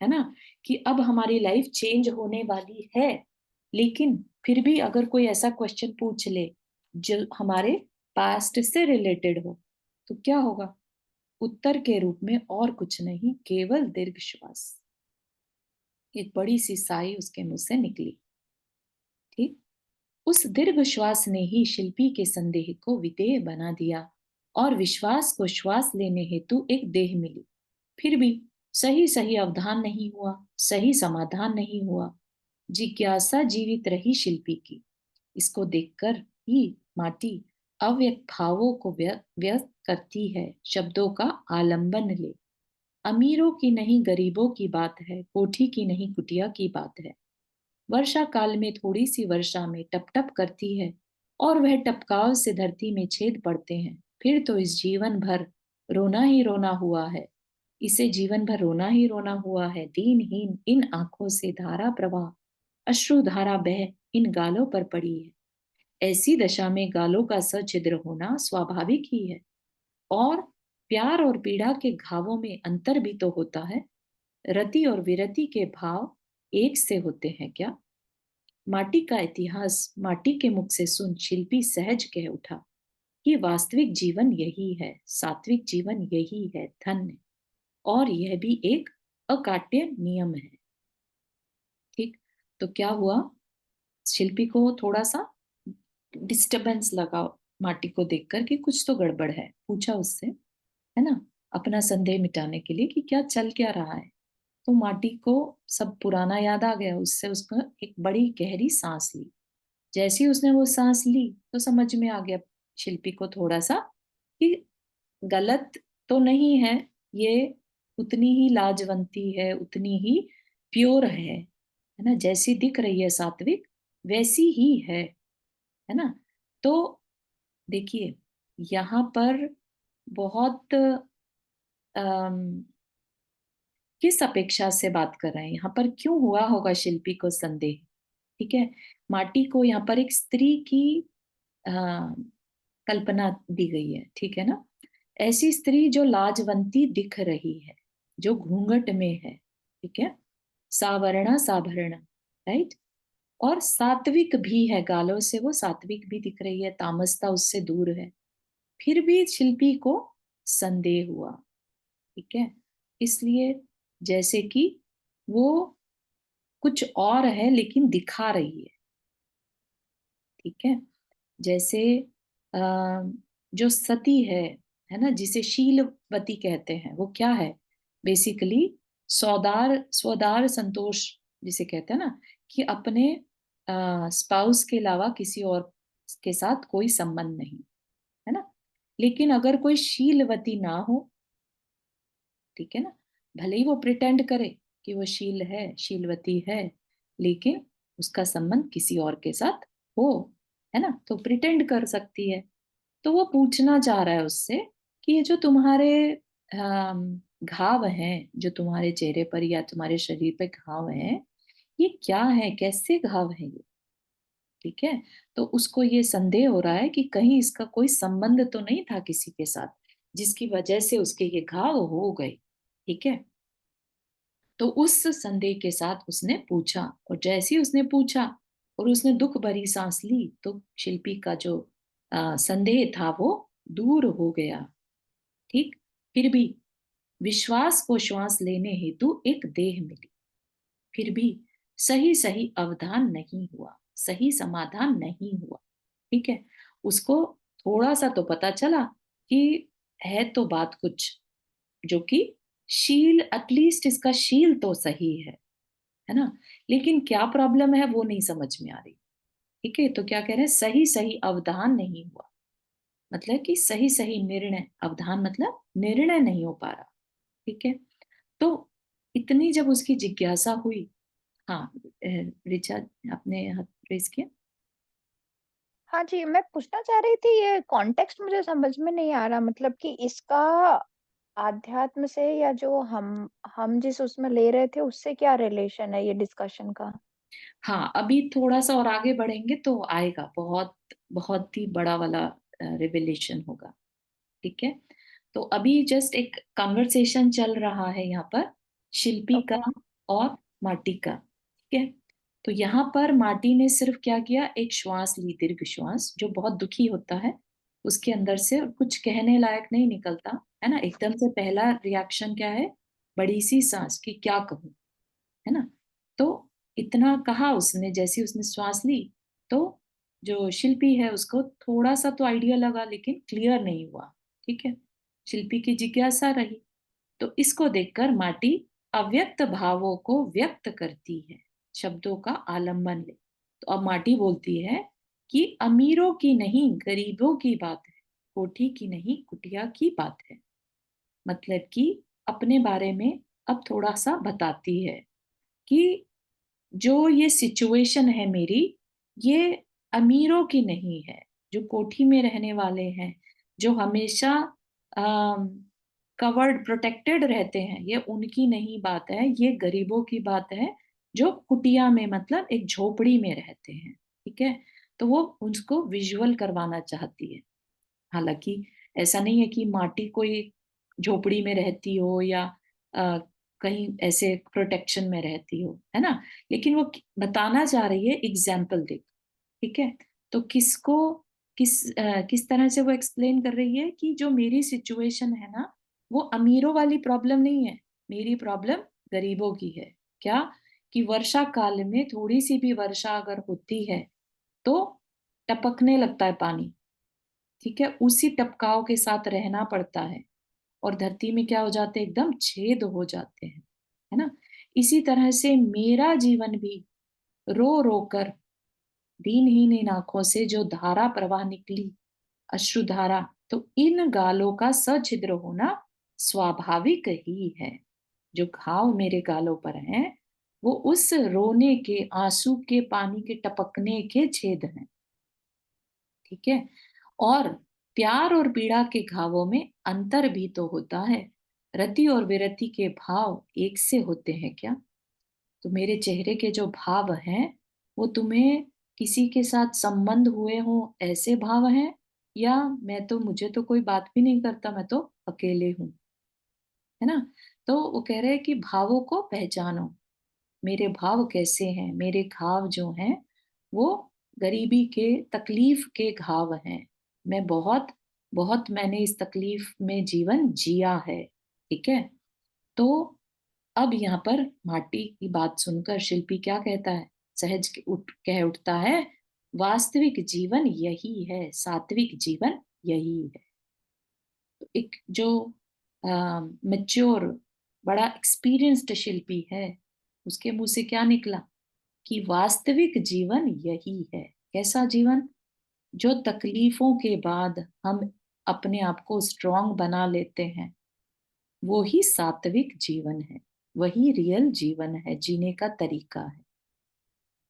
है ना, कि अब हमारी लाइफ चेंज होने वाली है, लेकिन फिर भी अगर कोई ऐसा क्वेश्चन पूछ ले जो हमारे पास्ट से रिलेटेड हो, तो क्या होगा? उत्तर के रूप में और कुछ नहीं, केवल दीर्घ श्वास। एक बड़ी सी साई उसके मुंह से निकली। ठीक। उस दीर्घ श्वास ने ही शिल्पी के संदेह को विदेह बना दिया और विश्वास को श्वास लेने हेतु एक देह मिली। फिर भी सही सही अवधान नहीं हुआ, सही समाधान नहीं हुआ। जिज्ञासा जीवित रही शिल्पी की। इसको देखकर ही माटी अव्यक्त भावों को व्यक्त करती है, शब्दों का आलंबन ले। अमीरों की नहीं गरीबों की बात है, कोठी की नहीं कुटिया की बात है। वर्षा काल में थोड़ी सी वर्षा में टप टप करती है और वह टपकाव से धरती में छेद पड़ते हैं। फिर तो इस जीवन भर रोना ही रोना हुआ है। इसे जीवन भर रोना ही रोना हुआ है। दीनहीन इन आंखों से धारा प्रवाह, अश्रु धारा बह इन गालों पर पड़ी है। ऐसी दशा में गालों का सछिद्र होना स्वाभाविक ही है। और प्यार और पीड़ा के घावों में अंतर भी तो होता है। रति और विरति के भाव एक से होते हैं क्या? माटी का इतिहास माटी के मुख से सुन शिल्पी सहज कह उठा कि वास्तविक जीवन यही है, सात्विक जीवन यही है, धन्य। और यह भी एक अकाट्य नियम है। ठीक। तो क्या हुआ? शिल्पी को थोड़ा सा डिस्टरबेंस लगा माटी को देखकर कि कुछ तो गड़बड़ है। पूछा उससे, है ना, अपना संदेह मिटाने के लिए कि क्या चल क्या रहा है। तो माटी को सब पुराना याद आ गया। उससे उसको एक बड़ी गहरी सांस ली। जैसे ही उसने वो सांस ली तो समझ में आ गया शिल्पी को थोड़ा सा कि गलत तो नहीं है ये, उतनी ही लाजवंती है, उतनी ही प्योर है ना, जैसी दिख रही है सात्विक वैसी ही है ना। तो देखिए, यहाँ पर बहुत अम, किस अपेक्षा से बात कर रहे हैं, यहाँ पर क्यों हुआ होगा शिल्पी को संदेह? ठीक है। माटी को यहाँ पर एक स्त्री की अ, कल्पना दी गई है, ठीक है ना। ऐसी स्त्री जो लाजवंती दिख रही है, जो घूंघट में है, ठीक है, सावरणा साभरणा, राइट। और सात्विक भी है, गालों से वो सात्विक भी दिख रही है, तामसता उससे दूर है। फिर भी शिल्पी को संदेह हुआ, ठीक है। इसलिए जैसे कि वो कुछ और है लेकिन दिखा रही है, ठीक है। जैसे अ, जो सती है ना, जिसे शीलवती कहते हैं, वो क्या है? बेसिकली सौदार स्वदार संतोष जिसे कहते हैं ना, कि अपने स्पाउस के अलावा किसी और के साथ कोई संबंध नहीं, है ना। लेकिन अगर कोई शीलवती ना हो, ठीक है ना, भले ही वो प्रिटेंड करे कि वो शील है, शीलवती है, लेकिन उसका संबंध किसी और के साथ हो, है ना, तो प्रिटेंड कर सकती है। तो वो पूछना चाह रहा है उससे कि ये जो तुम्हारे घाव हैं, जो तुम्हारे चेहरे पर या तुम्हारे शरीर पे घाव हैं, ये क्या है, कैसे घाव है ये? ठीक है। तो उसको ये संदेह हो रहा है कि कहीं इसका कोई संबंध तो नहीं था किसी के साथ, जिसकी वजह से उसके ये घाव हो गए। ठीक है। तो उस संदेह के साथ उसने पूछा, और जैसे ही उसने पूछा और उसने दुख भरी सांस ली, तो शिल्पी का जो संदेह था वो दूर हो गया। ठीक। फिर भी विश्वास को श्वास लेने हेतु एक देह मिली। फिर भी सही सही अवधान नहीं हुआ, सही समाधान नहीं हुआ। ठीक है। उसको थोड़ा सा तो पता चला कि है तो बात कुछ, जो कि शील, एटलीस्ट इसका शील तो सही है ना। लेकिन क्या प्रॉब्लम है वो नहीं समझ में आ रही। ठीक है। तो क्या कह रहे हैं? सही सही अवधान नहीं हुआ, मतलब कि सही सही निर्णय, अवधान मतलब निर्णय नहीं हो पा रहा। ठीक है। तो इतनी जब उसकी जिज्ञासा हुई। हाँ, रिचा, आपने हाथ रेस किया। हाँ जी, मैं पूछना चाह रही थी ये कॉन्टेक्स्ट मुझे समझ में नहीं आ रहा मतलब कि इसका आध्यात्म से या जो हम जिस उसमें ले रहे थे उससे क्या रिलेशन है ये डिस्कशन का? हाँ, अभी थोड़ा सा और आगे बढ़ेंगे तो आएगा, बहुत बहुत ही बड़ा वाला रिविलेशन होगा। ठीक है। तो अभी जस्ट एक कन्वर्सेशन चल रहा है यहाँ पर शिल्पी का ओके, और माटी का। ठीक है, तो यहाँ पर माटी ने सिर्फ क्या किया, एक श्वास ली, दीर्घ श्वास, जो बहुत दुखी होता है उसके अंदर से कुछ कहने लायक नहीं निकलता है ना, एकदम से पहला रिएक्शन क्या है, बड़ी सी सांस की क्या कहूं, है ना। तो इतना कहा उसने, जैसी उसने श्वास ली तो जो शिल्पी है उसको थोड़ा सा तो आइडिया लगा, लेकिन क्लियर नहीं हुआ। ठीक है, शिल्पी की जिज्ञासा रही। तो इसको देखकर माटी अव्यक्त भावों को व्यक्त करती है, शब्दों का आलंबन ले। तो अब माटी बोलती है कि अमीरों की नहीं गरीबों की बात है, कोठी की नहीं कुटिया की बात है। मतलब कि अपने बारे में अब थोड़ा सा बताती है कि जो ये सिचुएशन है मेरी, ये अमीरों की नहीं है, जो कोठी में रहने वाले हैं, जो हमेशा कवर्ड प्रोटेक्टेड रहते हैं, ये उनकी नहीं बात है, ये गरीबों की बात है, जो कुटिया में मतलब एक झोपड़ी में रहते हैं। ठीक है, तो वो उसको विजुअल करवाना चाहती है। हालांकि ऐसा नहीं है कि माटी कोई झोपड़ी में रहती हो या अ, कहीं ऐसे प्रोटेक्शन में रहती हो, है ना, लेकिन वो बताना चाह रही है एग्जाम्पल दे। ठीक है, तो किस तरह से वो एक्सप्लेन कर रही है कि जो मेरी सिचुएशन है ना, वो अमीरों वाली प्रॉब्लम नहीं है, मेरी प्रॉब्लम गरीबों की है। क्या, कि वर्षा काल में थोड़ी सी भी वर्षा अगर होती है तो टपकने लगता है पानी। ठीक है, उसी टपकाव के साथ रहना पड़ता है, और धरती में क्या हो जाते हैं, एकदम छेद हो जाते हैं, है ना। इसी तरह से मेरा जीवन भी रो रो कर दीनहीन इन आंखों से जो धारा प्रवाह निकली, अश्रुधारा, तो इन गालों का सछिद्र होना स्वाभाविक ही है। जो घाव मेरे गालों पर हैं वो उस रोने के आंसू के पानी के टपकने के छेद हैं। ठीक है, और प्यार और पीड़ा के घावों में अंतर भी तो होता है। रति और विरति के भाव एक से होते हैं क्या? तो मेरे चेहरे के जो भाव हैं वो तुम्हें किसी के साथ संबंध हुए हो ऐसे भाव हैं, या मैं तो, मुझे तो कोई बात भी नहीं करता, मैं तो अकेले हूं, है ना। तो वो कह रहे हैं कि भावों को पहचानो, मेरे भाव कैसे हैं, मेरे घाव जो हैं वो गरीबी के तकलीफ के घाव हैं। मैं बहुत बहुत मैंने इस तकलीफ में जीवन जिया है। ठीक है, तो अब यहाँ पर माटी की बात सुनकर शिल्पी क्या कहता है, सहज कह उठता है, वास्तविक जीवन यही है, सात्विक जीवन यही है। तो एक जो मैच्योर, बड़ा एक्सपीरियंस्ड शिल्पी है, उसके मुंह से क्या निकला कि वास्तविक जीवन यही है। कैसा जीवन? जो तकलीफों के बाद हम अपने आप को स्ट्रांग बना लेते हैं, वो ही सात्विक जीवन है, वही रियल जीवन है, जीने का तरीका है।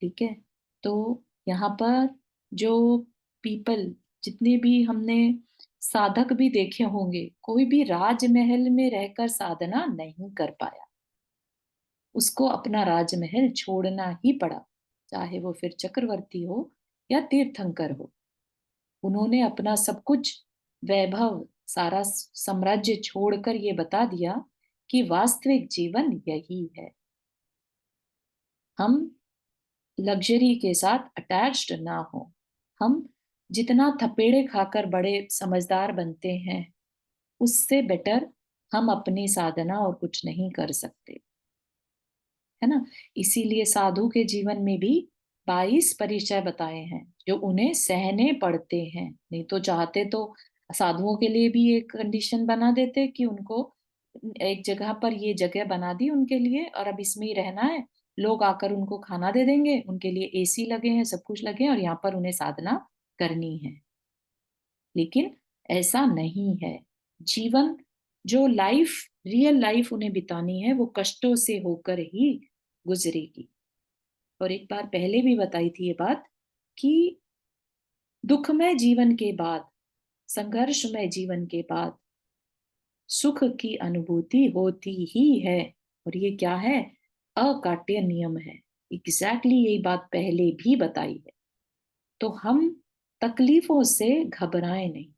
ठीक है, तो यहाँ पर जो पीपल, जितने भी हमने साधक भी देखे होंगे, कोई भी राजमहल में रहकर साधना नहीं कर पाया, उसको अपना राजमहल छोड़ना ही पड़ा, चाहे वो फिर चक्रवर्ती हो या तीर्थंकर हो। उन्होंने अपना सब कुछ, वैभव, सारा साम्राज्य छोड़कर ये बता दिया कि वास्तविक जीवन यही है। हम लग्जरी के साथ अटैच्ड ना हो। हम जितना थपेड़े खाकर बड़े समझदार बनते हैं, उससे बेटर हम अपनी साधना और कुछ नहीं कर सकते, है ना। इसीलिए साधु के जीवन में भी 22 परिचय बताए हैं जो उन्हें सहने पड़ते हैं। नहीं तो चाहते तो साधुओं के लिए भी एक कंडीशन बना देते कि उनको एक जगह पर, ये जगह बना दी उनके लिए और अब इसमें ही रहना है, लोग आकर उनको खाना दे देंगे, उनके लिए एसी लगे हैं, सब कुछ लगे हैं, और यहाँ पर उन्हें साधना करनी है। लेकिन ऐसा नहीं है। जीवन, जो लाइफ, रियल लाइफ उन्हें बितानी है, वो कष्टों से होकर ही गुजरेगी। और एक बार पहले भी बताई थी ये बात कि दुखमय जीवन के बाद, संघर्षमय जीवन के बाद सुख की अनुभूति होती ही है। और ये क्या है? अकाट्य नियम है। एग्जैक्टली यही बात पहले भी बताई है। तो हम तकलीफों से घबराएं नहीं।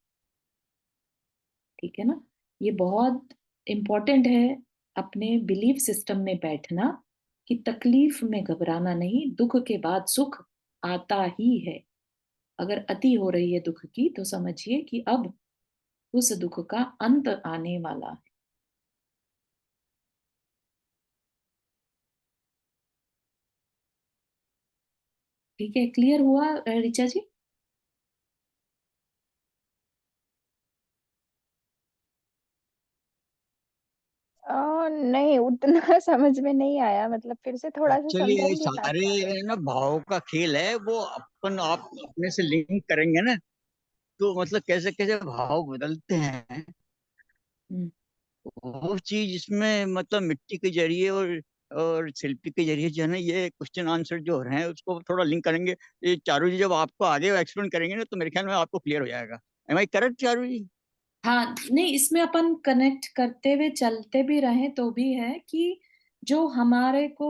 ठीक है ना, ये बहुत इंपॉर्टेंट है अपने बिलीफ सिस्टम में बैठना कि तकलीफ में घबराना नहीं, दुख के बाद सुख आता ही है। अगर अति हो रही है दुख की तो समझिए कि अब उस दुख का अंत आने वाला है। ठीक है, क्लियर हुआ ऋचा जी? नहीं उतना समझ में नहीं आया, मतलब फिर से थोड़ा सा एक्चुअली ये समझाएंगे आप? सारे ना भाव का खेल है, वो अपन आप अपने से लिंक करेंगे ना, तो मतलब कैसे कैसे भाव बदलते हैं, हम्म, वो चीज इसमें मतलब मिट्टी के जरिए और शिल्पी के जरिए जो है ना, ये क्वेश्चन आंसर जो हो रहे हैं उसको थोड़ा लिंक करेंगे। ये चारू जी जब आपको आगे एक्सप्लेन करेंगे ना, तो मेरे ख्याल में आपको क्लियर हो जाएगा। एम आई करेक्ट चारू जी? हाँ, नहीं, इसमें अपन कनेक्ट करते हुए चलते भी रहे तो भी है कि जो हमारे को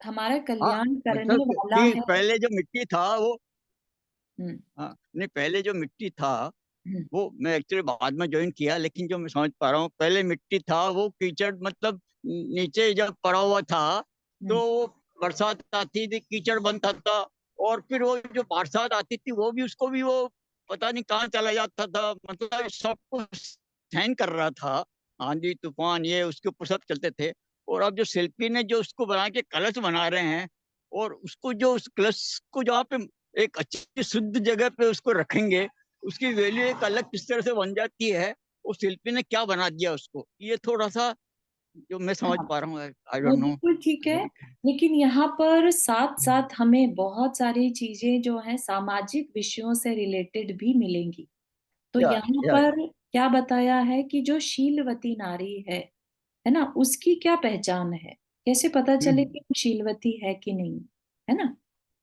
हमारा हाँ, कल्याण करने मतलब वाला कि है। पहले जो मिट्टी था वो, हम्म, हाँ नहीं, पहले जो मिट्टी था हम्म, वो मैं एक्चुअली बाद में ज्वाइन किया, लेकिन जो मैं समझ पा रहा हूँ, पहले मिट्टी था वो कीचड़, मतलब नीचे जब पड़ा हुआ था तो हम्म, बरसात आती थी कीचड़ बनता था, और फिर वो जो बरसात आती थी वो भी, उसको भी वो पता नहीं कहाँ चला जाता था, मतलब सब कुछ सहन कर रहा था, आंधी तूफान ये उसके ऊपर सब चलते थे। और अब जो शिल्पी ने जो उसको बना के कलश बना रहे हैं, और उसको जो उस कलश को जहाँ पे एक अच्छी शुद्ध जगह पे उसको रखेंगे, उसकी वैल्यू एक अलग किस तरह से बन जाती है। उस शिल्पी ने क्या बना दिया उसको, ये थोड़ा सा जो मैं समझ हाँ, पा रहा हूँ, आई वो डोंट नो। बिल्कुल ठीक है। लेकिन यहाँ पर साथ साथ हमें बहुत सारी चीजें जो है सामाजिक विषयों से रिलेटेड भी मिलेंगी। तो या यहाँ या पर क्या बताया है कि जो शीलवती नारी है ना, उसकी क्या पहचान है, कैसे पता चले कि वो शीलवती है कि नहीं, है ना।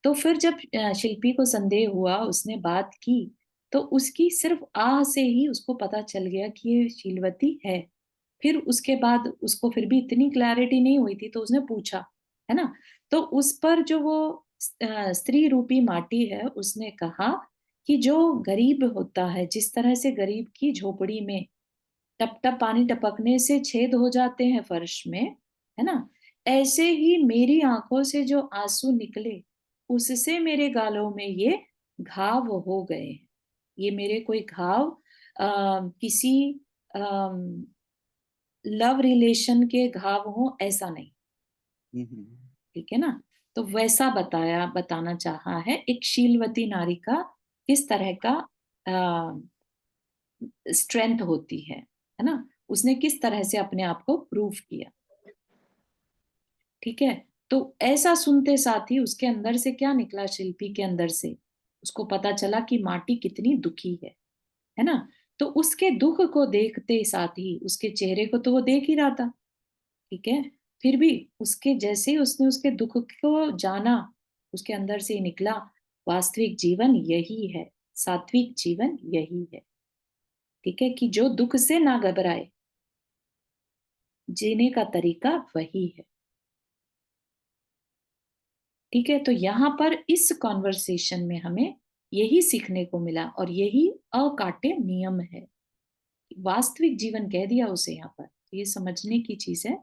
तो फिर जब शिल्पी को संदेह हुआ, उसने बात की, तो उसकी सिर्फ आह से ही उसको पता चल गया कि ये शीलवती है। फिर उसके बाद उसको फिर भी इतनी क्लैरिटी नहीं हुई थी, तो उसने पूछा, है ना। तो उस पर जो वो स्त्री रूपी माटी है, उसने कहा कि जो गरीब होता है, जिस तरह से गरीब की झोपड़ी में टप टप पानी टपकने से छेद हो जाते हैं फर्श में, है ना, ऐसे ही मेरी आंखों से जो आंसू निकले, उससे मेरे गालों में ये घाव हो गए हैं। ये मेरे कोई घाव किसी लव रिलेशन के घाव हो, ऐसा नहीं। ठीक है ना। तो वैसा बताना चाहा है एक शीलवती नारी का किस तरह का स्ट्रेंथ होती है ना। उसने किस तरह से अपने आप को प्रूव किया। ठीक है। तो ऐसा सुनते साथ ही उसके अंदर से क्या निकला, शिल्पी के अंदर से उसको पता चला कि माटी कितनी दुखी है ना। तो उसके दुख को देखते साथ ही उसके चेहरे को तो वो देख ही रहा था। ठीक है। फिर भी उसके जैसे ही उसने उसके दुख को जाना, उसके अंदर से ही निकला, वास्तविक जीवन यही है, सात्विक जीवन यही है। ठीक है, कि जो दुख से ना घबराए, जीने का तरीका वही है। ठीक है। तो यहाँ पर इस कॉन्वर्सेशन में हमें यही सीखने को मिला, और यही अकाट्य नियम है। वास्तविक जीवन कह दिया उसे यहाँ पर, तो ये समझने की चीज है।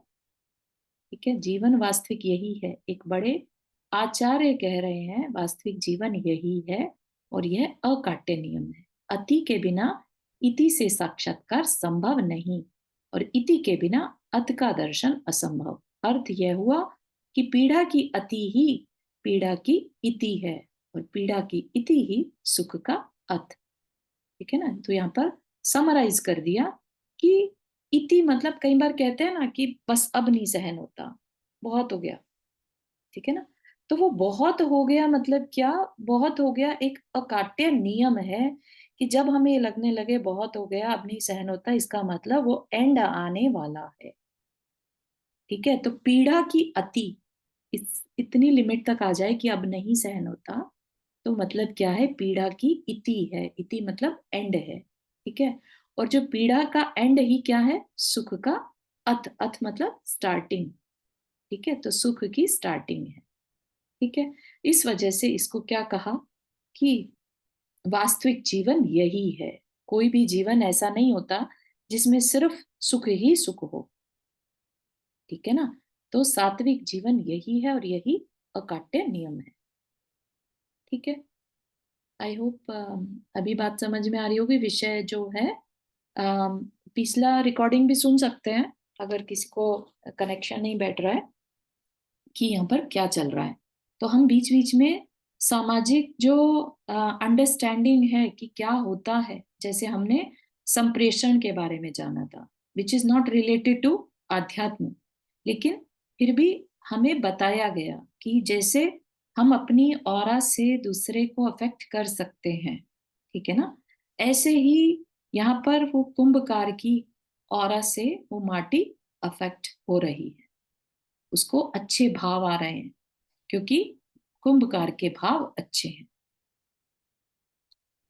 ठीक है, जीवन वास्तविक यही है, एक बड़े आचार्य कह रहे हैं वास्तविक जीवन यही है, और यह अकाट्य नियम है। अति के बिना इति से साक्षात्कार संभव नहीं, और इति के बिना अत का दर्शन असंभव। अर्थ यह हुआ कि पीड़ा की अति ही पीड़ा की इति है, और पीड़ा की इति ही सुख का अत। ठीक है ना। तो यहाँ पर समराइज कर दिया कि इति मतलब, कई बार कहते हैं ना कि बस अब नहीं सहन होता, बहुत हो गया। ठीक है ना। तो वो बहुत हो गया मतलब क्या, बहुत हो गया एक अकाट्य नियम है, कि जब हमें ये लगने लगे बहुत हो गया, अब नहीं सहन होता, इसका मतलब वो एंड आने वाला है। ठीक है। तो पीड़ा की अति इतनी लिमिट तक आ जाए कि अब नहीं सहन होता, तो मतलब क्या है, पीड़ा की इति है, इति मतलब एंड है। ठीक है। और जो पीड़ा का एंड ही क्या है, सुख का अथ, अथ मतलब स्टार्टिंग। ठीक है। तो सुख की स्टार्टिंग है। ठीक है। इस वजह से इसको क्या कहा कि वास्तविक जीवन यही है। कोई भी जीवन ऐसा नहीं होता जिसमें सिर्फ सुख ही सुख हो। ठीक है ना। तो सात्विक जीवन यही है और यही अकाट्य नियम है। ठीक है, आई होप अभी बात समझ में आ रही होगी। विषय जो है पिछला रिकॉर्डिंग भी सुन सकते हैं अगर किसी को कनेक्शन नहीं बैठ रहा है कि यहाँ पर क्या चल रहा है। तो हम बीच बीच में सामाजिक जो अंडरस्टैंडिंग है कि क्या होता है, जैसे हमने संप्रेषण के बारे में जाना था, which is not related to आध्यात्म, लेकिन फिर भी हमें बताया गया कि जैसे हम अपनी ऑरा से दूसरे को अफेक्ट कर सकते हैं, ठीक है ना, ऐसे ही यहाँ पर वो कुंभकार की ऑरा से वो माटी अफेक्ट हो रही है, उसको अच्छे भाव आ रहे हैं क्योंकि कुंभकार के भाव अच्छे हैं।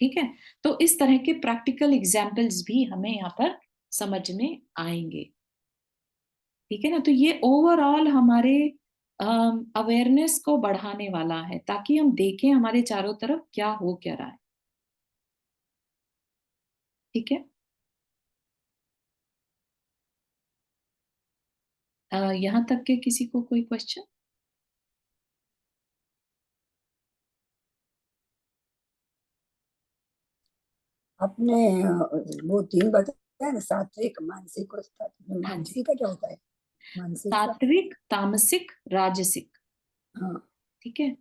ठीक है, तो इस तरह के प्रैक्टिकल एग्जाम्पल्स भी हमें यहाँ पर समझ में आएंगे। ठीक है ना, तो ये ओवरऑल हमारे अवेयरनेस को बढ़ाने वाला है ताकि हम देखें हमारे चारों तरफ क्या हो क्या रहा है। ठीक है, यहाँ तक के किसी को कोई क्वेश्चन? आपने वो 3 बताया ना, सात्विक, मानसिक और तात्विक। हाँ जी, मानसिक का क्या होता है? मानसिक का? सात्विक, तामसिक, राजसिक। हाँ। ठीक है,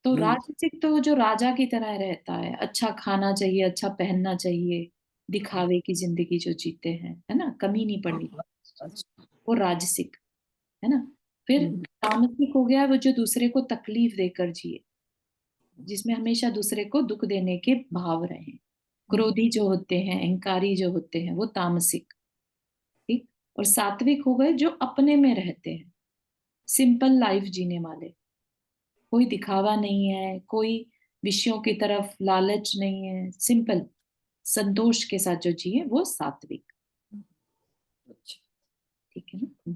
तो राजसिक तो जो राजा की तरह रहता है, अच्छा खाना चाहिए, अच्छा पहनना चाहिए, दिखावे की जिंदगी जो जीते हैं, है ना, कमी नहीं पड़नी, अच्छा। वो राजसिक है ना। फिर तामसिक हो गया वो जो दूसरे को तकलीफ देकर जिए, जिसमें हमेशा दूसरे को दुख देने के भाव रहे, क्रोधी जो होते हैं, अहंकारी जो होते हैं, वो तामसिक। ठीक, और सात्विक हो गए जो अपने में रहते हैं, सिंपल लाइफ जीने वाले, कोई दिखावा नहीं है, कोई विषयों की तरफ लालच नहीं है, सिंपल संतोष के साथ जो जिए वो सात्विक। अच्छा। ठीक है ना।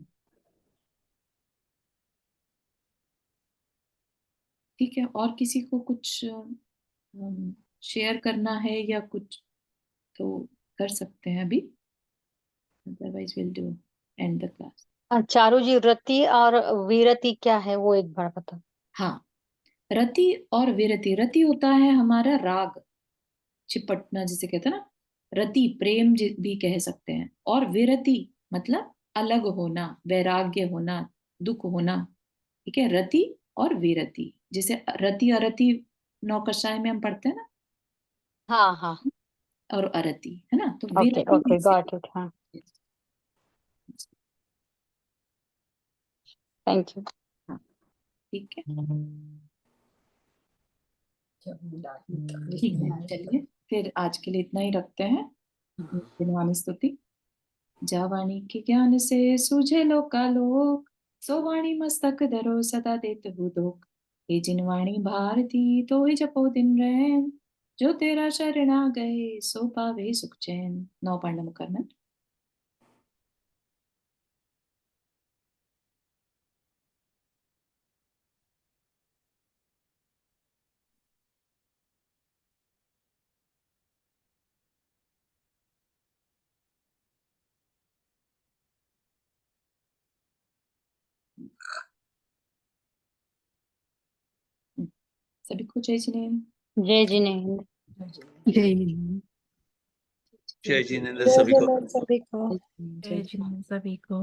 ठीक है, और किसी को कुछ शेयर करना है या कुछ तो कर सकते हैं अभी, otherwise will do end the class. Charu ji, रति और विरति क्या है वो एक बार बताओ। हाँ, रति और विरति, रति होता है हमारा राग, चिपटना जिसे कहते हैं ना, रति प्रेम भी कह सकते हैं, और विरति मतलब अलग होना, वैराग्य होना, दुख होना। ठीक है, रति और विरति, जैसे रति अरति नौकशाय में हम पढ़ते हैं ना, हाँ हाँ, और अरति, है ना, तो ओके विरति ओके, भी गॉट इट। हाँ, थैंक यू। हाँ, ठीक है, ठीक है, चलिए फिर आज के लिए इतना ही रखते हैं। दिनवाणी स्तुति। जा वाणी के ज्ञान से सूझे लोकालोक, सो वाणी मस्तक धरो सदा देत बुधोक। हे जिन वाणी भारती तो ही जपो दिन रैन, जो तेरा शरण आ गए सो पावे सुख चैन। नौ पांडव मुकरमन। सभी को जय जिनेन्द्र। जय जिनेन्द्र। जय हिंद। जय जिनेन्द्र जय सभी को। जगन्नाथ सभी को। जय जय जिनेन्द्र सभी को।